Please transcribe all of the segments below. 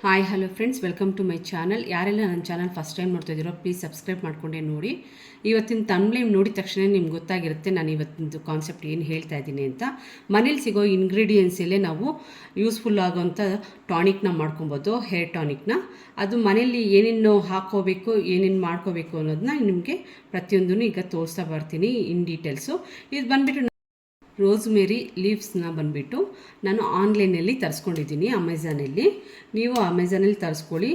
Hi hello friends, welcome to my channel. ಯಾರೆಲ್ಲ ನನ್ನ channel first time ನೋಡ್ತಾ ಇದ್ದೀರೋ ಪ್ಲೀಸ್ ಸಬ್ಸ್ಕ್ರೈಬ್ ಮಾಡ್ಕೊಂಡೆ ನೋಡಿ. ಇವತ್ತಿನ ತಮ್ಬ್ನೇಮ್ ನೋಡಿದ ತಕ್ಷಣ ನಿಮ್ಗೆ ಗೊತ್ತಾಗಿರುತ್ತೆ ನಾನು ಇವತ್ತಿನ ಕಾನ್ಸೆಪ್ಟ್ ಏನು ಹೇಳ್ತಾ ಇದ್ದೀನಿ ಅಂತ. ಮನೇಲಿ ಸಿಗೋ ಇಂಗ್ರೀಡಿಯೆಂಟ್ಸಲ್ಲೇ ನಾವು ಯೂಸ್ಫುಲ್ ಆಗೋವಂಥ ಟಾನಿಕ್ನ ಮಾಡ್ಕೊಬೋದು, ಹೇರ್ ಟಾನಿಕ್ನ. ಅದು ಮನೇಲಿ ಏನೇನು ಹಾಕ್ಕೋಬೇಕು, ಏನೇನು ಮಾಡ್ಕೋಬೇಕು ಅನ್ನೋದನ್ನ ನಿಮಗೆ ಪ್ರತಿಯೊಂದೂ ಈಗ ತೋರಿಸ್ತಾ ಬರ್ತೀನಿ ಇನ್ ಡೀಟೇಲ್ಸು. ಇದು ಬಂದುಬಿಟ್ಟು ರೋಸ್ಮೇರಿ ಲೀವ್ಸ್ನ ಬಂದುಬಿಟ್ಟು ನಾನು ಆನ್ಲೈನಲ್ಲಿ ತರಿಸ್ಕೊಂಡಿದ್ದೀನಿ, ಅಮೆಝಾನಲ್ಲಿ. ನೀವು ಅಮೆಝಾನಲ್ಲಿ ತರಿಸ್ಕೊಳ್ಳಿ.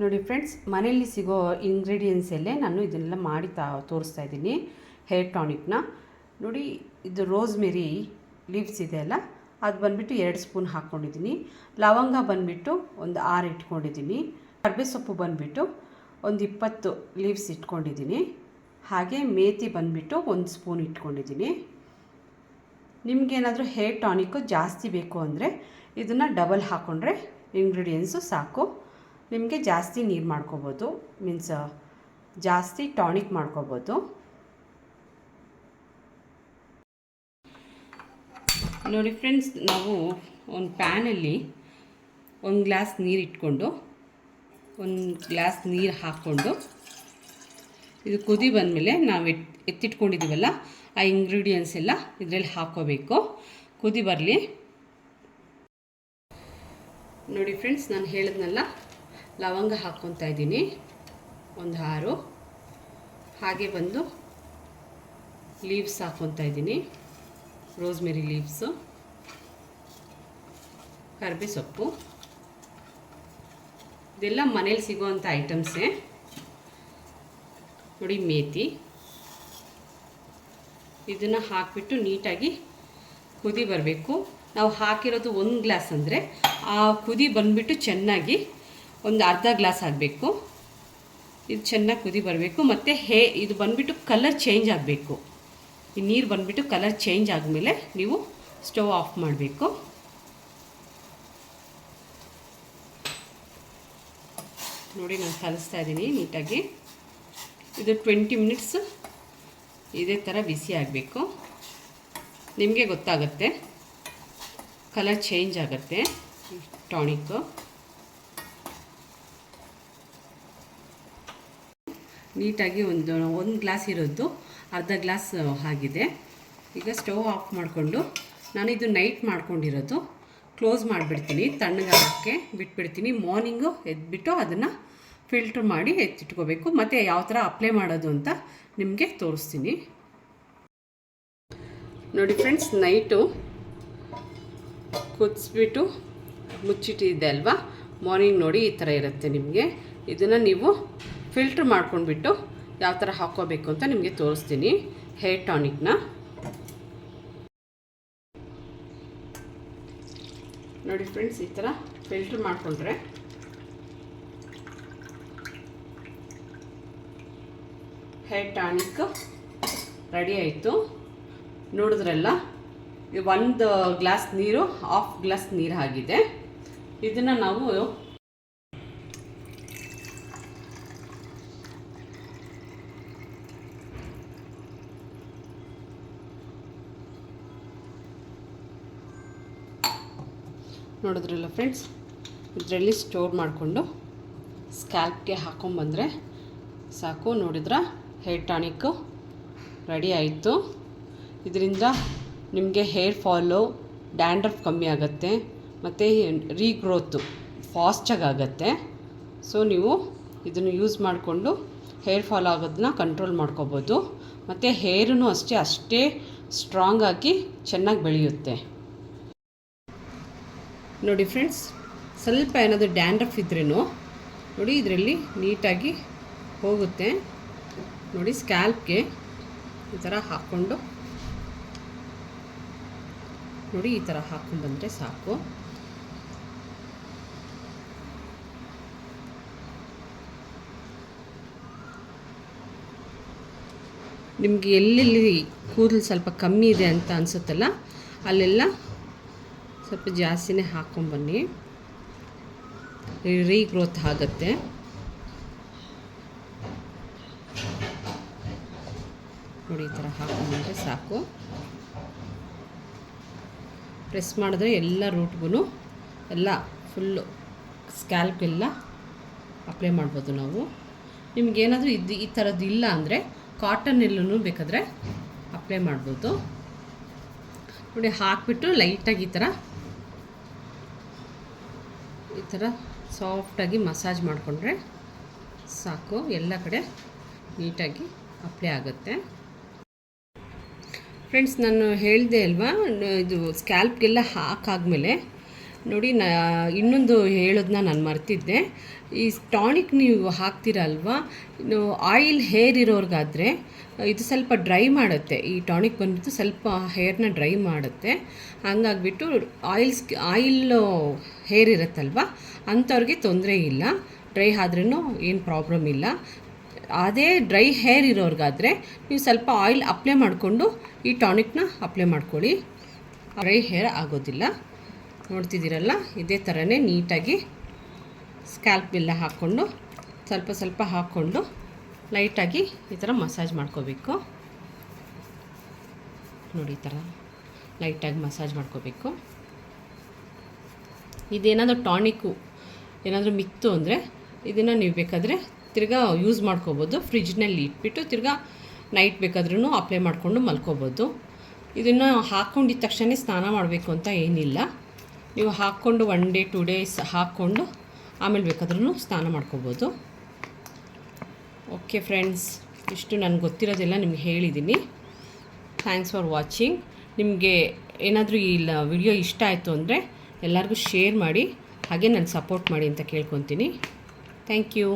ನೋಡಿ ಫ್ರೆಂಡ್ಸ್, ಮನೆಯಲ್ಲಿ ಸಿಗೋ ಇಂಗ್ರೀಡಿಯೆಂಟ್ಸಲ್ಲೇ ನಾನು ಇದನ್ನೆಲ್ಲ ಮಾಡಿ ತೋರಿಸ್ತಾ ಇದ್ದೀನಿ ಹೇರ್ ಟಾನಿಕ್ನ. ನೋಡಿ, ಇದು ರೋಸ್ಮೇರಿ ಲೀವ್ಸ್ ಇದೆ ಅಲ್ಲ, ಅದು ಬಂದುಬಿಟ್ಟು 2 ಸ್ಪೂನ್ ಹಾಕ್ಕೊಂಡಿದ್ದೀನಿ. ಲವಂಗ ಬಂದುಬಿಟ್ಟು ಒಂದು 6 ಇಟ್ಕೊಂಡಿದ್ದೀನಿ. ಕರ್ಬೇ ಸೊಪ್ಪು ಬಂದುಬಿಟ್ಟು ಒಂದು 20 ಲೀವ್ಸ್ ಇಟ್ಕೊಂಡಿದ್ದೀನಿ. ಹಾಗೆ ಮೇಥಿ ಬಂದುಬಿಟ್ಟು 1 ಸ್ಪೂನ್ ಇಟ್ಕೊಂಡಿದ್ದೀನಿ. ನಿಮಗೇನಾದರೂ ಹೇರ್ ಟಾನಿಕ್ಕು ಜಾಸ್ತಿ ಬೇಕು ಅಂದರೆ ಇದನ್ನು ಡಬಲ್ ಹಾಕ್ಕೊಂಡ್ರೆ ಇಂಗ್ರೀಡಿಯೆಂಟ್ಸು ಸಾಕು. ನಿಮಗೆ ಜಾಸ್ತಿ ನೀರು ಮಾಡ್ಕೋಬೋದು, ಮೀನ್ಸ್ ಜಾಸ್ತಿ ಟಾನಿಕ್ ಮಾಡ್ಕೋಬೋದು. ನೋಡಿ ಫ್ರೆಂಡ್ಸ್, ನಾವು ಒಂದು ಪ್ಯಾನಲ್ಲಿ 1 ಗ್ಲಾಸ್ ನೀರು ಇಟ್ಕೊಂಡು 1 ಗ್ಲಾಸ್ ನೀರು ಹಾಕ್ಕೊಂಡು ಇದು ಕುದಿ ಬಂದಮೇಲೆ ನಾವು ಎತ್ತಿಟ್ಕೊಂಡಿದ್ದೀವಲ್ಲ ಆ ಇಂಗ್ರೀಡಿಯೆಂಟ್ಸ್ ಎಲ್ಲ ಇದರಲ್ಲಿ ಹಾಕ್ಕೋಬೇಕು. ಕುದಿ ಬರಲಿ. ನೋಡಿ ಫ್ರೆಂಡ್ಸ್, ನಾನು ಹೇಳಿದ್ನಲ್ಲ, ಲವಂಗ ಹಾಕ್ಕೊತಾ ಇದ್ದೀನಿ ಒಂದು 6. ಹಾಗೆ ಬಂದು ಲೀವ್ಸ್ ಹಾಕ್ಕೊತಾ ಇದ್ದೀನಿ, ರೋಸ್ಮೇರಿ ಲೀವ್ಸು. ಕರ್ಬೇ ಸೊಪ್ಪು, ಇದೆಲ್ಲ ಮನೇಲಿ ಸಿಗೋವಂಥ ಐಟಮ್ಸೇ. ನೋಡಿ, ಮೇಥಿ. ಇದನ್ನು ಹಾಕಿಬಿಟ್ಟು ನೀಟಾಗಿ ಕುದಿ ಬರಬೇಕು. ನಾವು ಹಾಕಿರೋದು 1 ಗ್ಲಾಸ್ ಅಂದರೆ ಆ ಕುದಿ ಬಂದುಬಿಟ್ಟು ಚೆನ್ನಾಗಿ ಒಂದು ಅರ್ಧ ಗ್ಲಾಸ್ ಆಗಬೇಕು. ಇದು ಚೆನ್ನಾಗಿ ಕುದಿ ಬರಬೇಕು. ಮತ್ತು ಇದು ಬಂದುಬಿಟ್ಟು ಕಲರ್ ಚೇಂಜ್ ಆಗಬೇಕು. ಈ ನೀರು ಬಂದುಬಿಟ್ಟು ಕಲರ್ ಚೇಂಜ್ ಆದಮೇಲೆ ನೀವು ಸ್ಟವ್ ಆಫ್ ಮಾಡಬೇಕು. ನೋಡಿ, ನಾನು ಕಲಿಸ್ತಾ ಇದ್ದೀನಿ ನೀಟಾಗಿ. ಇದು 20 ಮಿನಿಟ್ಸ್ ಇದೇ ಥರ ಬಿಸಿ ಆಗಬೇಕು. ನಿಮಗೆ ಗೊತ್ತಾಗುತ್ತೆ, ಕಲರ್ ಚೇಂಜ್ ಆಗುತ್ತೆ ಟಾನಿಕ್ಕು. ನೀಟಾಗಿ ಒಂದು ಗ್ಲಾಸ್ ಇರೋದು ಅರ್ಧ ಗ್ಲಾಸ್ ಆಗಿದೆ. ಈಗ ಸ್ಟವ್ ಆಫ್ ಮಾಡಿಕೊಂಡು ನಾನು ಇದು ನೈಟ್ ಮಾಡ್ಕೊಂಡಿರೋದು ಕ್ಲೋಸ್ ಮಾಡಿಬಿಡ್ತೀನಿ, ತಣ್ಣಗಾಗೋಕ್ಕೆ ಬಿಟ್ಬಿಡ್ತೀನಿ. ಮಾರ್ನಿಂಗು ಎದ್ಬಿಟ್ಟು ಅದನ್ನು ಫಿಲ್ಟ್ರ್ ಮಾಡಿ ಎತ್ತಿಟ್ಕೋಬೇಕು. ಮತ್ತು ಯಾವ ಥರ ಅಪ್ಲೈ ಮಾಡೋದು ಅಂತ ನಿಮಗೆ ತೋರಿಸ್ತೀನಿ. ನೋಡಿ ಫ್ರೆಂಡ್ಸ್, ನೈಟು ಕುದಿಸ್ಬಿಟ್ಟು ಮುಚ್ಚಿಟ್ಟಿದ್ದೆ ಅಲ್ವಾ, ಮಾರ್ನಿಂಗ್ ನೋಡಿ ಈ ಥರ ಇರುತ್ತೆ ನಿಮಗೆ. ಇದನ್ನು ನೀವು ಫಿಲ್ಟ್ರ್ ಮಾಡ್ಕೊಂಡ್ಬಿಟ್ಟು ಯಾವ ಥರ ಹಾಕ್ಕೋಬೇಕು ಅಂತ ನಿಮಗೆ ತೋರಿಸ್ತೀನಿ ಹೇರ್ ಟಾನಿಕ್ನ. ನೋಡಿ ಫ್ರೆಂಡ್ಸ್, ಈ ಥರ ಫಿಲ್ಟ್ರ್ ಮಾಡಿಕೊಂಡ್ರೆ ಹೇರ್ ಟಾನಿಕ್ ರೆಡಿ ಆಯಿತು. ನೋಡಿದ್ರಲ್ಲ, 1 ಗ್ಲಾಸ್ ನೀರು 1/2 ಗ್ಲಾಸ್ ನೀರು ಆಗಿದೆ. ಇದನ್ನು ನಾವು ನೋಡಿದ್ರಲ್ಲ ಫ್ರೆಂಡ್ಸ್, ಇದರಲ್ಲಿ ಸ್ಟೋರ್ ಮಾಡಿಕೊಂಡು ಸ್ಕ್ಯಾಲ್ಪ್ಗೆ ಹಾಕ್ಕೊಂಬಂದರೆ ಸಾಕು. ನೋಡಿದ್ರ ಹೇರ್ ಟಾನಿಕ್ಕು ರೆಡಿ ಆಯಿತು. ಇದರಿಂದ ನಿಮಗೆ ಹೇರ್ ಫಾಲು, ಡ್ಯಾಂಡ್ರಫ್ ಕಮ್ಮಿ ಆಗುತ್ತೆ, ಮತ್ತು ರೀಗ್ರೋತು ಫಾಸ್ಟಾಗಿ ಆಗುತ್ತೆ. ಸೊ ನೀವು ಇದನ್ನು ಯೂಸ್ ಮಾಡಿಕೊಂಡು ಹೇರ್ ಫಾಲ್ ಆಗೋದನ್ನ ಕಂಟ್ರೋಲ್ ಮಾಡ್ಕೋಬೋದು. ಮತ್ತು ಹೇರೂ ಅಷ್ಟೇ ಸ್ಟ್ರಾಂಗಾಗಿ ಚೆನ್ನಾಗಿ ಬೆಳೆಯುತ್ತೆ. ನೋಡಿ ಫ್ರೆಂಡ್ಸ್, ಸ್ವಲ್ಪ ಏನಾದರೂ ಡ್ಯಾಂಡ್ರಫ್ ಇದ್ರೂ ನೋಡಿ ಇದರಲ್ಲಿ ನೀಟಾಗಿ ಹೋಗುತ್ತೆ. ನೋಡಿ, ಸ್ಕ್ಯಾಲ್ಪ್ಗೆ ಈ ಥರ ಹಾಕ್ಕೊಂಡು ನೋಡಿ ಈ ಥರ ಹಾಕ್ಕೊಂಡು ಬಂದರೆ ಸಾಕು. ನಿಮಗೆ ಎಲ್ಲೆಲ್ಲಿ ಕೂದಲು ಸ್ವಲ್ಪ ಕಮ್ಮಿ ಇದೆ ಅಂತ ಅನಿಸುತ್ತಲ್ಲ, ಅಲ್ಲೆಲ್ಲ ಸ್ವಲ್ಪ ಜಾಸ್ತಿನೇ ಹಾಕ್ಕೊಂಬನ್ನಿ, ರೀಗ್ರೋತ್ ಆಗುತ್ತೆ. ನೋಡಿ, ಈ ಥರ ಹಾಕೊಂಡ್ರೆ ಸಾಕು. ಪ್ರೆಸ್ ಮಾಡಿದ್ರೆ ಎಲ್ಲ ರೂಟ್ಗೂ ಎಲ್ಲ ಫುಲ್ಲು ಸ್ಕ್ಯಾಲ್ಪ್ಗೆಲ್ಲ ಅಪ್ಲೈ ಮಾಡ್ಬೋದು ನಾವು. ನಿಮಗೇನಾದರೂ ಈ ಥರದ್ದು ಇಲ್ಲ ಅಂದರೆ ಕಾಟನ್ ಎಲ್ಲೂ ಬೇಕಾದರೆ ಅಪ್ಲೈ ಮಾಡ್ಬೋದು. ನೋಡಿ, ಹಾಕಿಬಿಟ್ಟು ಲೈಟಾಗಿ ಈ ಥರ ಸಾಫ್ಟಾಗಿ ಮಸಾಜ್ ಮಾಡಿಕೊಂಡ್ರೆ ಸಾಕು, ಎಲ್ಲ ಕಡೆ ನೀಟಾಗಿ ಅಪ್ಲೈ ಆಗುತ್ತೆ. ಫ್ರೆಂಡ್ಸ್, ನಾನು ಹೇಳಿದೆ ಅಲ್ವಾ, ಇದು ಸ್ಕ್ಯಾಲ್ಪ್ಗೆಲ್ಲ ಹಾಕಾದ್ಮೇಲೆ ನೋಡಿ, ಇನ್ನೊಂದು ಹೇಳೋದನ್ನ ನಾನು ಮರ್ತಿದ್ದೆ. ಈ ಟಾನಿಕ್ ನೀವು ಹಾಕ್ತೀರಲ್ವ, ಆಯಿಲ್ ಹೇರ್ ಇರೋರ್ಗಾದರೆ ಇದು ಸ್ವಲ್ಪ ಡ್ರೈ ಮಾಡುತ್ತೆ. ಈ ಟಾನಿಕ್ ಬಂದ್ಬಿಟ್ಟು ಸ್ವಲ್ಪ ಹೇರ್ನ ಡ್ರೈ ಮಾಡುತ್ತೆ. ಹಂಗಾಗ್ಬಿಟ್ಟು ಆಯಿಲ್ ಹೇರ್ ಇರುತ್ತಲ್ವ, ಅಂಥವ್ರಿಗೆ ತೊಂದರೆ ಇಲ್ಲ, ಡ್ರೈ ಆದ್ರೂ ಏನು ಪ್ರಾಬ್ಲಮ್ ಇಲ್ಲ. ಅದೇ ಡ್ರೈ ಹೇರ್ ಇರೋರ್ಗಾದರೆ ನೀವು ಸ್ವಲ್ಪ ಆಯಿಲ್ ಅಪ್ಲೈ ಮಾಡಿಕೊಂಡು ಈ ಟಾನಿಕ್ನ ಅಪ್ಲೈ ಮಾಡ್ಕೊಳ್ಳಿ, ಡ್ರೈ ಹೇರ್ ಆಗೋದಿಲ್ಲ. ನೋಡ್ತಿದ್ದೀರಲ್ಲ, ಇದೇ ಥರನೇ ನೀಟಾಗಿ ಸ್ಕ್ಯಾಲ್ಪ್ಗೆಲ್ಲ ಹಾಕ್ಕೊಂಡು ಸ್ವಲ್ಪ ಹಾಕ್ಕೊಂಡು ಲೈಟಾಗಿ ಈ ಥರ ಮಸಾಜ್ ಮಾಡ್ಕೋಬೇಕು. ನೋಡಿ, ಈ ಥರ ಲೈಟಾಗಿ ಮಸಾಜ್ ಮಾಡ್ಕೋಬೇಕು. ಇದೇನಾದರೂ ಟಾನಿಕ್ಕು ಏನಾದರೂ ಮಿಕ್ತು ಅಂದರೆ ಇದನ್ನು ನೀವು ಬೇಕಾದರೆ ತಿರ್ಗಾ ಯೂಸ್ ಮಾಡ್ಕೋಬೋದು. ಫ್ರಿಜ್ನಲ್ಲಿ ಇಟ್ಬಿಟ್ಟು ತಿರ್ಗಾ ನೈಟ್ ಬೇಕಾದ್ರೂ ಅಪ್ಲೈ ಮಾಡಿಕೊಂಡು ಮಲ್ಕೋಬೋದು. ಇದನ್ನು ಹಾಕ್ಕೊಂಡಿದ್ದ ತಕ್ಷಣ ಸ್ನಾನ ಮಾಡಬೇಕು ಅಂತ ಏನಿಲ್ಲ. ನೀವು ಹಾಕ್ಕೊಂಡು 1 day 2 days ಹಾಕ್ಕೊಂಡು ಆಮೇಲೆ ಬೇಕಾದ್ರೂ ಸ್ನಾನ ಮಾಡ್ಕೋಬೋದು. ಓಕೆ ಫ್ರೆಂಡ್ಸ್, ಇಷ್ಟು ನನಗೆ ಗೊತ್ತಿರೋದೆಲ್ಲ ನಿಮ್ಗೆ ಹೇಳಿದ್ದೀನಿ. Thanks for watching. ನಿಮಗೆ ಏನಾದರೂ ಈ ವಿಡಿಯೋ ಇಷ್ಟ ಆಯಿತು ಅಂದರೆ ಎಲ್ಲರಿಗೂ ಶೇರ್ ಮಾಡಿ, ಹಾಗೆ ನನಗೆ ಸಪೋರ್ಟ್ ಮಾಡಿ ಅಂತ ಕೇಳ್ಕೊತೀನಿ. Thank you.